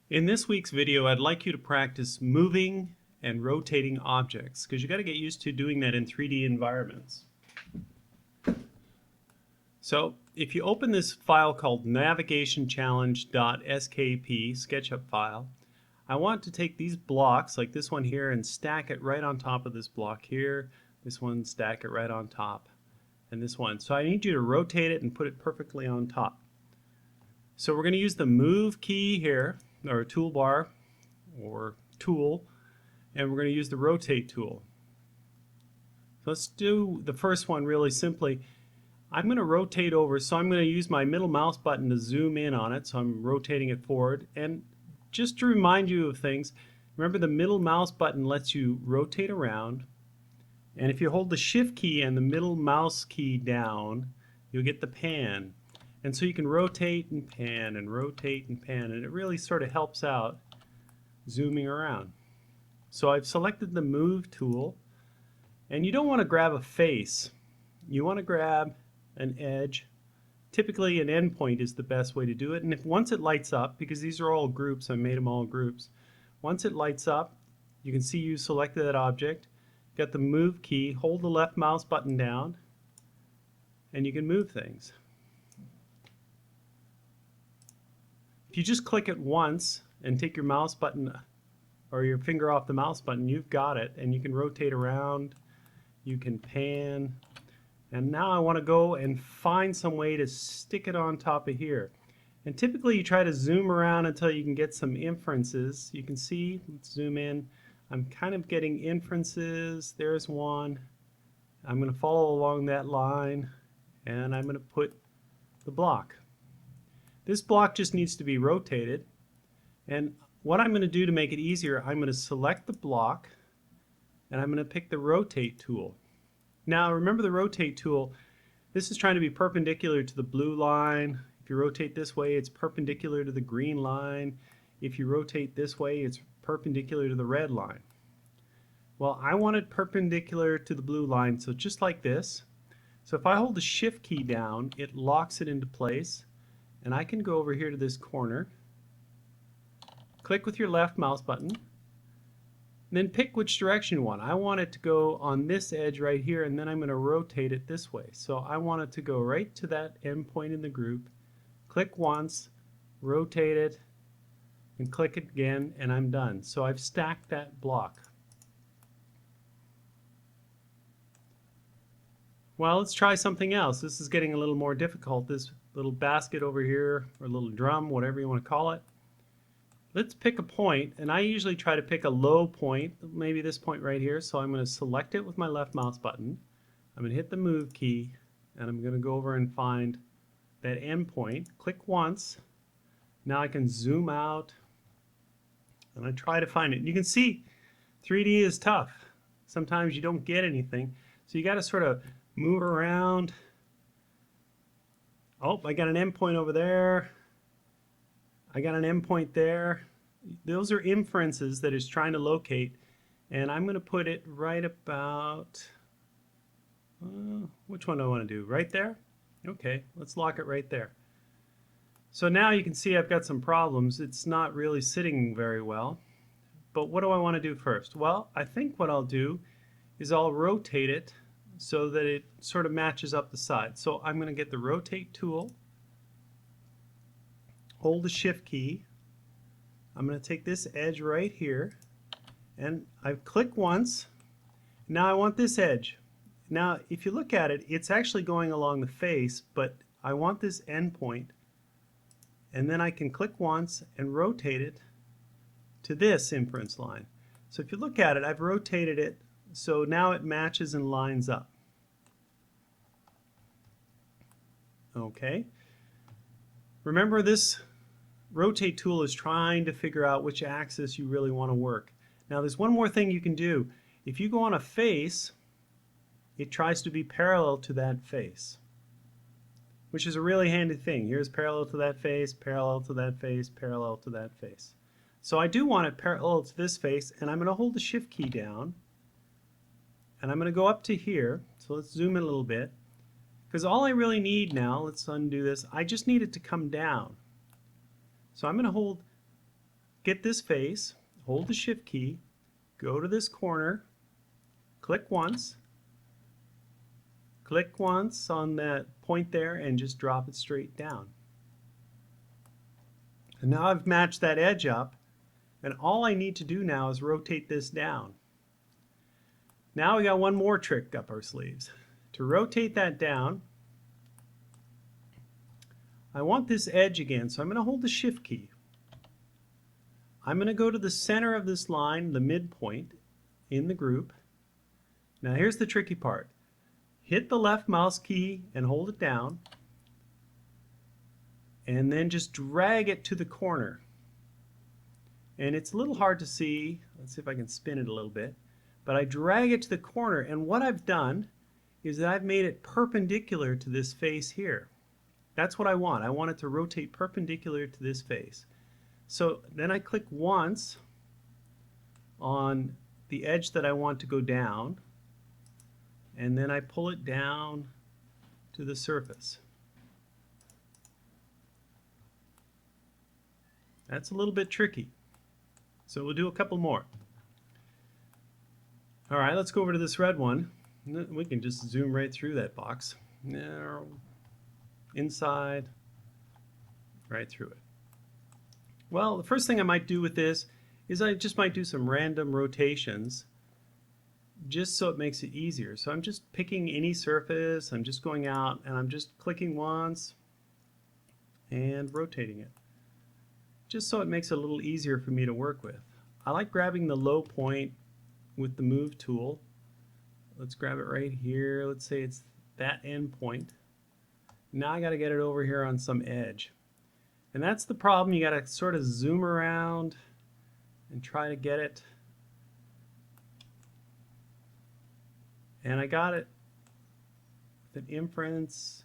In this week's video, I'd like you to practice moving and rotating objects because you got to get used to doing that in 3D environments. So if you open this file called navigationchallenge.skp, Sketchup file, I want to take these blocks like this one here and stack it right on top of this block here, this one stack it right on top, and this one. So I need you to rotate it and put it perfectly on top. So we're going to use the move key here, or toolbar, or tool, and we're going to use the rotate tool. So let's do the first one really simply. I'm going to rotate over, so I'm going to use my middle mouse button to zoom in on it, so I'm rotating it forward. And just to remind you of things, remember the middle mouse button lets you rotate around, and if you hold the shift key and the middle mouse key down, you'll get the pan. And so you can rotate and pan and rotate and pan, and it really sort of helps out zooming around. So I've selected the move tool, and you don't want to grab a face. You want to grab an edge. Typically an endpoint is the best way to do it, and if once it lights up, because these are all groups, I made them all groups, once it lights up, you can see you selected that object, got the move key, hold the left mouse button down, and you can move things. If you just click it once and take your mouse button or your finger off the mouse button, you've got it, and you can rotate around, you can pan, and now I want to go and find some way to stick it on top of here. And typically you try to zoom around until you can get some inferences. You can see, let's zoom in, I'm kind of getting inferences. There's one. I'm going to follow along that line, and I'm going to put the block. This block just needs to be rotated, and what I'm going to do to make it easier, I'm going to select the block and I'm going to pick the rotate tool. Now remember the rotate tool, this is trying to be perpendicular to the blue line. If you rotate this way, it's perpendicular to the green line. If you rotate this way, it's perpendicular to the red line. Well, I want it perpendicular to the blue line, so just like this. So if I hold the shift key down, it locks it into place. And I can go over here to this corner, click with your left mouse button, and then pick which direction you want. I want it to go on this edge right here, and then I'm going to rotate it this way. So I want it to go right to that end point in the group, click once, rotate it, and click it again, and I'm done. So I've stacked that block. Well, let's try something else. This is getting a little more difficult. This little basket over here, or little drum, whatever you want to call it. Let's pick a point, and I usually try to pick a low point, maybe this point right here. So I'm going to select it with my left mouse button. I'm going to hit the move key, and I'm going to go over and find that end point. Click once. Now I can zoom out, and I try to find it. And you can see 3D is tough. Sometimes you don't get anything, so you got to sort of move around. Oh, I got an endpoint over there. I got an endpoint there. Those are inferences that it's trying to locate, and I'm going to put it right about, which one do I want to do? Right there? Okay, let's lock it right there. So now you can see I've got some problems. It's not really sitting very well. But what do I want to do first? Well, I think what I'll do is I'll rotate it so that it sort of matches up the side. So I'm going to get the rotate tool, hold the shift key. I'm going to take this edge right here, and I've clicked once. Now I want this edge. Now if you look at it, it's actually going along the face, but I want this end point, and then I can click once and rotate it to this inference line. So if you look at it, I've rotated it so now it matches and lines up. Okay. Remember, this rotate tool is trying to figure out which axis you really want to work. Now there's one more thing you can do. If you go on a face, it tries to be parallel to that face, which is a really handy thing. Here's parallel to that face, parallel to that face, parallel to that face. So I do want it parallel to this face, and I'm going to hold the shift key down, and I'm going to go up to here. So let's zoom in a little bit, because all I really need now, let's undo this, I just need it to come down. So I'm going to hold get this face, hold the shift key, go to this corner, click once on that point there, and just drop it straight down. And now I've matched that edge up, and all I need to do now is rotate this down. Now we got one more trick up our sleeves. To rotate that down, I want this edge again, so I'm going to hold the shift key. I'm going to go to the center of this line, the midpoint in the group. Now here's the tricky part. Hit the left mouse key and hold it down, and then just drag it to the corner. And it's a little hard to see. Let's see if I can spin it a little bit. But I drag it to the corner, and what I've done is that I've made it perpendicular to this face here. That's what I want. I want it to rotate perpendicular to this face. So then I click once on the edge that I want to go down, and then I pull it down to the surface. That's a little bit tricky. So we'll do a couple more. All right, let's go over to this red one. We can just zoom right through that box. Now, inside, right through it. Well, the first thing I might do with this is I just might do some random rotations just so it makes it easier. So I'm just picking any surface, I'm just going out and I'm just clicking once and rotating it, just so it makes it a little easier for me to work with. I like grabbing the low point with the move tool. Let's grab it right here. Let's say it's that end point. Now I got to get it over here on some edge. And that's the problem. You got to sort of zoom around and try to get it. And I got it with an inference.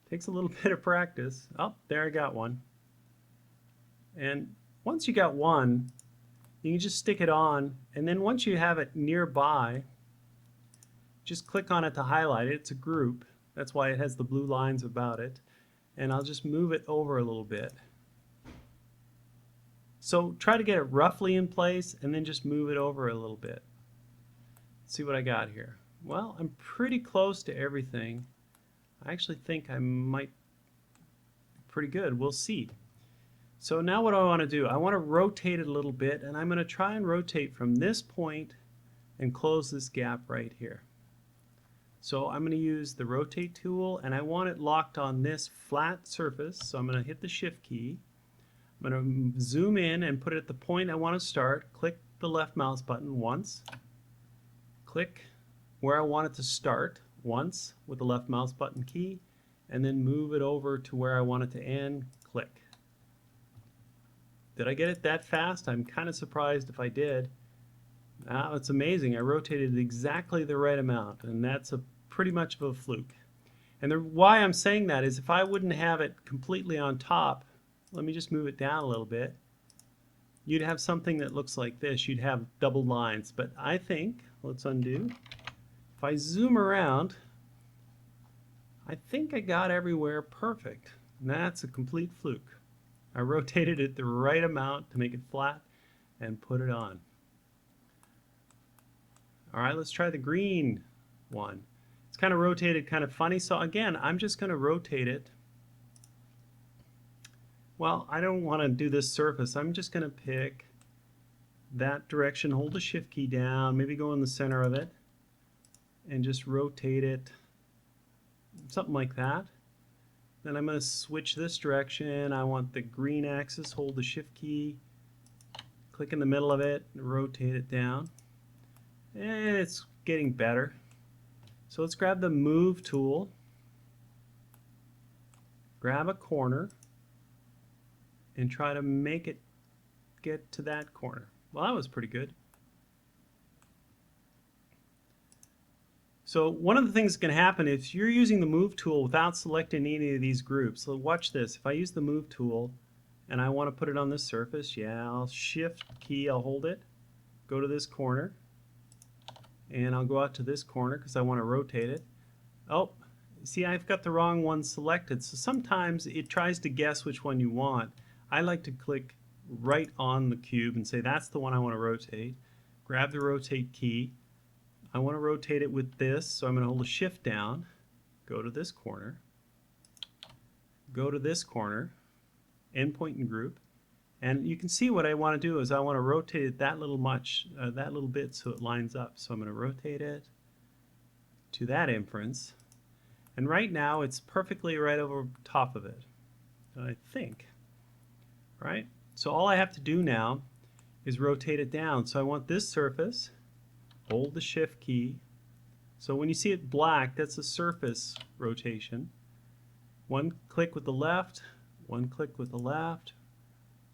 Takes a little bit of practice. Oh, there I got one. And once you got one, you can just stick it on, and then once you have it nearby, just click on it to highlight it. It's a group. That's why it has the blue lines about it. And I'll just move it over a little bit. So try to get it roughly in place and then just move it over a little bit. Let's see what I got here. Well, I'm pretty close to everything. I actually think I might be pretty good. We'll see. So now what do I want to do? I want to rotate it a little bit, and I'm going to try and rotate from this point and close this gap right here. So I'm going to use the rotate tool, and I want it locked on this flat surface. So I'm going to hit the shift key. I'm going to zoom in and put it at the point I want to start. Click the left mouse button once. Click where I want it to start once with the left mouse button key, and then move it over to where I want it to end. Click. Did I get it that fast? I'm kind of surprised if I did. It's amazing. I rotated it exactly the right amount, and that's pretty much of a fluke. And why I'm saying that is if I wouldn't have it completely on top, let me just move it down a little bit, you'd have something that looks like this. You'd have double lines. But I think, let's undo. If I zoom around, I think I got everywhere perfect. And that's a complete fluke. I rotated it the right amount to make it flat and put it on. All right, let's try the green one. It's kind of rotated kind of funny. So again, I'm just going to rotate it. Well, I don't want to do this surface. I'm just going to pick that direction, hold the shift key down, maybe go in the center of it, and just rotate it, something like that. Then I'm going to switch this direction. I want the green axis, hold the shift key, click in the middle of it, and rotate it down. And it's getting better. So let's grab the move tool, grab a corner, and try to make it get to that corner. Well, that was pretty good. So one of the things that can happen if you're using the move tool without selecting any of these groups. So watch this. If I use the move tool and I want to put it on this surface, I'll shift key, I'll hold it, go to this corner, and I'll go out to this corner because I want to rotate it. Oh, see, I've got the wrong one selected, so sometimes it tries to guess which one you want. I like to click right on the cube and say that's the one I want to rotate. Grab the rotate key. I want to rotate it with this, so I'm going to hold a shift down, go to this corner, go to this corner, endpoint and group, and you can see what I want to do is I want to rotate it that little bit so it lines up. So I'm going to rotate it to that inference, and right now it's perfectly right over top of it, I think. Right? So all I have to do now is rotate it down. So I want this surface, hold the shift key. So when you see it black, that's a surface rotation. One click with the left, one click with the left,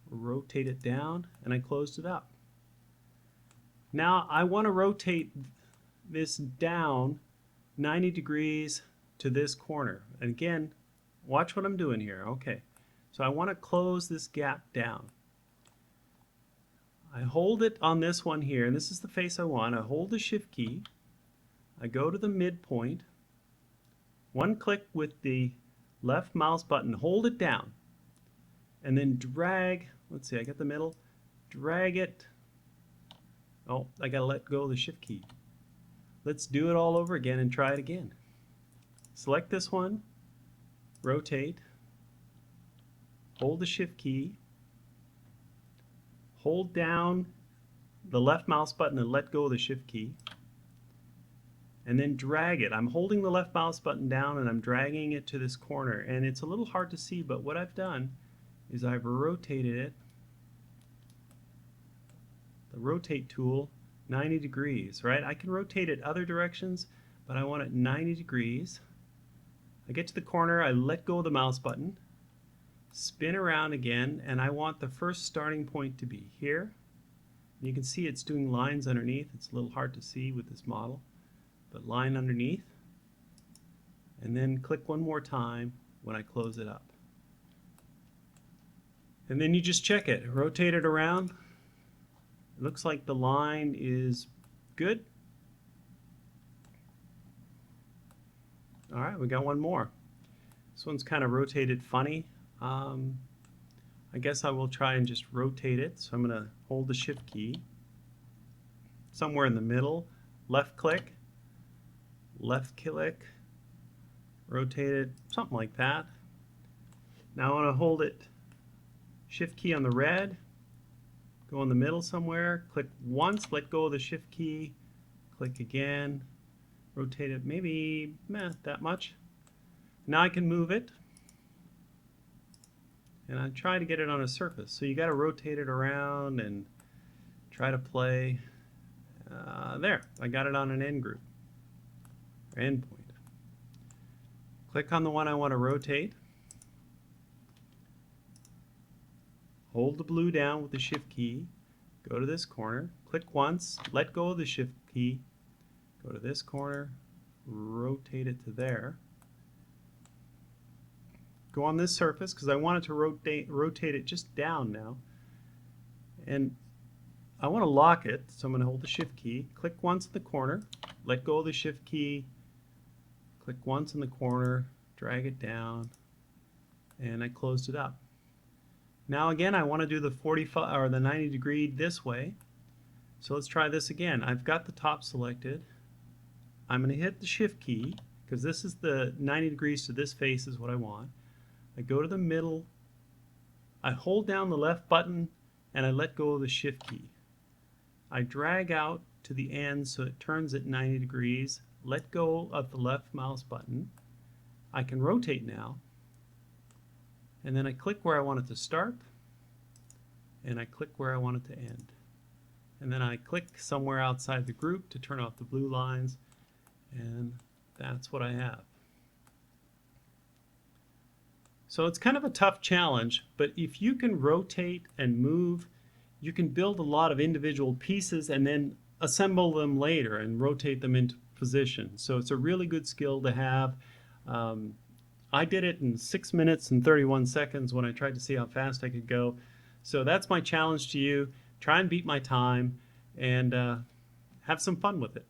rotate it down, and I closed it up. Now I want to rotate this down 90 degrees to this corner. And again, watch what I'm doing here. Okay, so I want to close this gap down. I hold it on this one here, and this is the face I want. I hold the shift key, I go to the midpoint, one click with the left mouse button, hold it down, and then drag, let's see, I got the middle, drag it, oh, I gotta let go of the shift key. Let's do it all over again and try it again. Select this one, rotate, hold the shift key, hold down the left mouse button and let go of the shift key, and then drag it. I'm holding the left mouse button down and I'm dragging it to this corner, and it's a little hard to see, but what I've done is I've rotated it, the rotate tool, 90 degrees, right? I can rotate it other directions, but I want it 90 degrees. I get to the corner, I let go of the mouse button, spin around again, and I want the first starting point to be here. You can see it's doing lines underneath. It's a little hard to see with this model, but line underneath, and then click one more time when I close it up. And then you just check it, rotate it around. It looks like the line is good. All right, we got one more. This one's kind of rotated funny. I guess I will try and just rotate it. So I'm going to hold the shift key somewhere in the middle, left click, rotate it, something like that. Now I want to hold it, shift key on the red, go in the middle somewhere, click once, let go of the shift key, click again, rotate it maybe that much. Now I can move it, and I try to get it on a surface. So you got to rotate it around and try to play. There, I got it on an end group, or end point. Click on the one I want to rotate. Hold the blue down with the shift key. Go to this corner. Click once. Let go of the shift key. Go to this corner. Rotate it to there. Go on this surface because I want it to rotate it just down now. And I want to lock it, so I'm going to hold the shift key. Click once in the corner. Let go of the shift key. Click once in the corner. Drag it down. And I closed it up. Now again, I want to do the 45 or the 90 degree this way. So let's try this again. I've got the top selected. I'm going to hit the shift key because this is the 90 degrees to this face is what I want. I go to the middle. I hold down the left button and I let go of the shift key. I drag out to the end so it turns at 90 degrees. Let go of the left mouse button. I can rotate now. And then I click where I want it to start, and I click where I want it to end. And then I click somewhere outside the group to turn off the blue lines, and that's what I have. So it's kind of a tough challenge, but if you can rotate and move, you can build a lot of individual pieces and then assemble them later and rotate them into position. So it's a really good skill to have. I did it in 6 minutes and 31 seconds when I tried to see how fast I could go. So that's my challenge to you. Try and beat my time and have some fun with it.